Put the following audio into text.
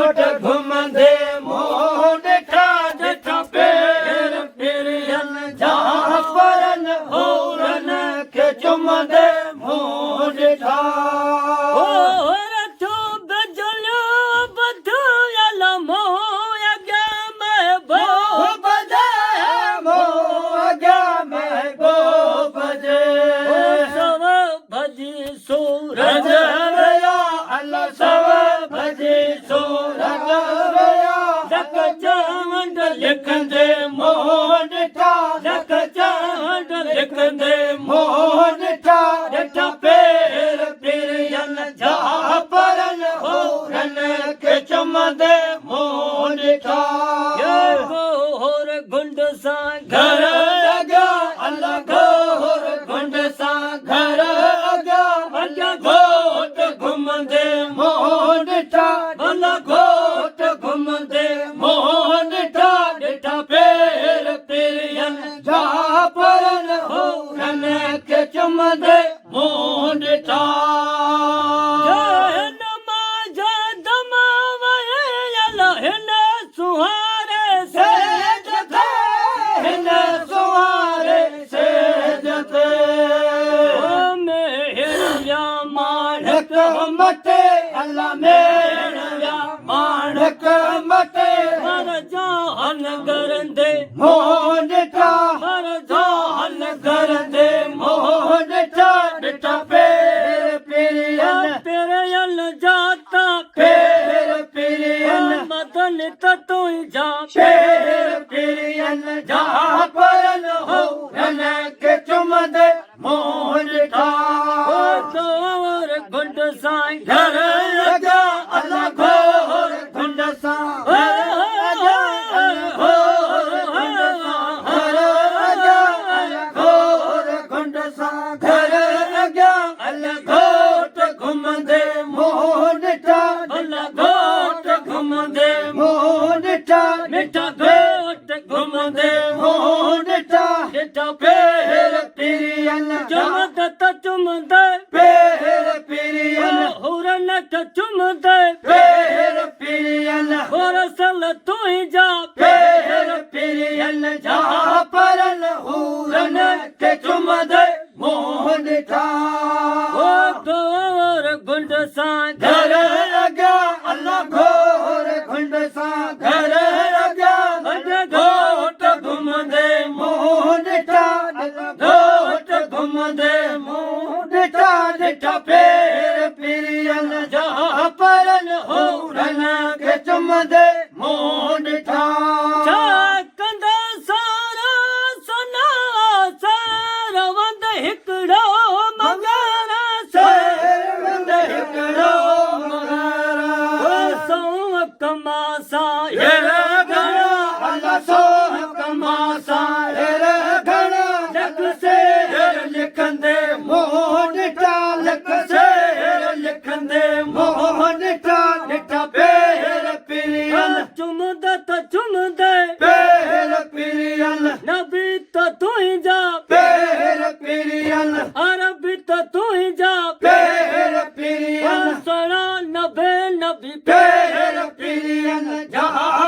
घोट घुमंदे मोह ॾिठा ॾिठा पेर फिरियन जहाँ परन होरन खे चुमंदे मोह ॾिठा सूरज रया अल्लाह सब भजे सूरज रया जग चावंड लिखंदे मोह ॾिठा जग चावंड लिखंदे मोह ॾिठा ॾिठा पेर फिरियन जहाँ परन होरन खे चुमंदे मोह ॾिठा घोर गुंड सां घर अॻियां अल्लाह घोर गुंड सां घर घोट घुमंदे मोह ॾिठा भला घोट घुमंदे मोह ॾिठा ॾिठा पेर फिरियन जहाँ परन होरन खे चुमंदे मोह ॾिठा सुहारे सेज थे हिन सुहारे सेज थे माणक मटे अल्लाह मेरा माणक मटे मर जान करंदे मोह ॾिठा मर जान करंदे मोह ॾिठा ॾिठा पेर फिरियन फिरियन जाता पेर फिरियन मदन त तू जा पेर फिरियन जहाँ परन होरन खे चुमंदे मोह ॾिठा गुंड सां घर अॻियां अल्लाह घोर गुंड सां गुंड सां घर अॻियां अल्लाह घोट घुमंदे मोह ॾिठा अल्लाह घोट घुमंदे मोह ॾिठा ॾिठा घोट घुमंदे मोह ॾिठा ॾिठा पेर फिरियन चुमंदे त चुमंदे पेर फिरियन होरन खे चुमंदे पेर फिरियन होरसल तू जा पेर फिरियन जहाँ परन होरन खे चुमंदे मोह ॾिठा घोर गुंड सां घर अॻियां अल्लाह घोर गुंड सां घर अॻियां घोट घुमंदे मोह ॾिठा घोट घुमंदे मोह ॾिठा ॾिठा पेर फिरियन जहाँ परन होरन खे चुमंदे मोह ॾिठा कंदा सारा सना सारवंद हिकिड़ो मगारा सारवंद हिकिड़ो मगारा सौ कमा सां हेरा घणा अल्लाह सौ कमा सां हेरा घणा जग शेर लिखंदे मोह ॾिठा लख शेर लिखंदे मोह ॾिठा ॾिठा पेर फिरियन चुमंदे त चुमंदे पेर फिरियन नबी त तू जा पेर फिरियन अरबी त तू जा पेर फिरियन सड़ा नबे नबी पेर फिरियन जहाँ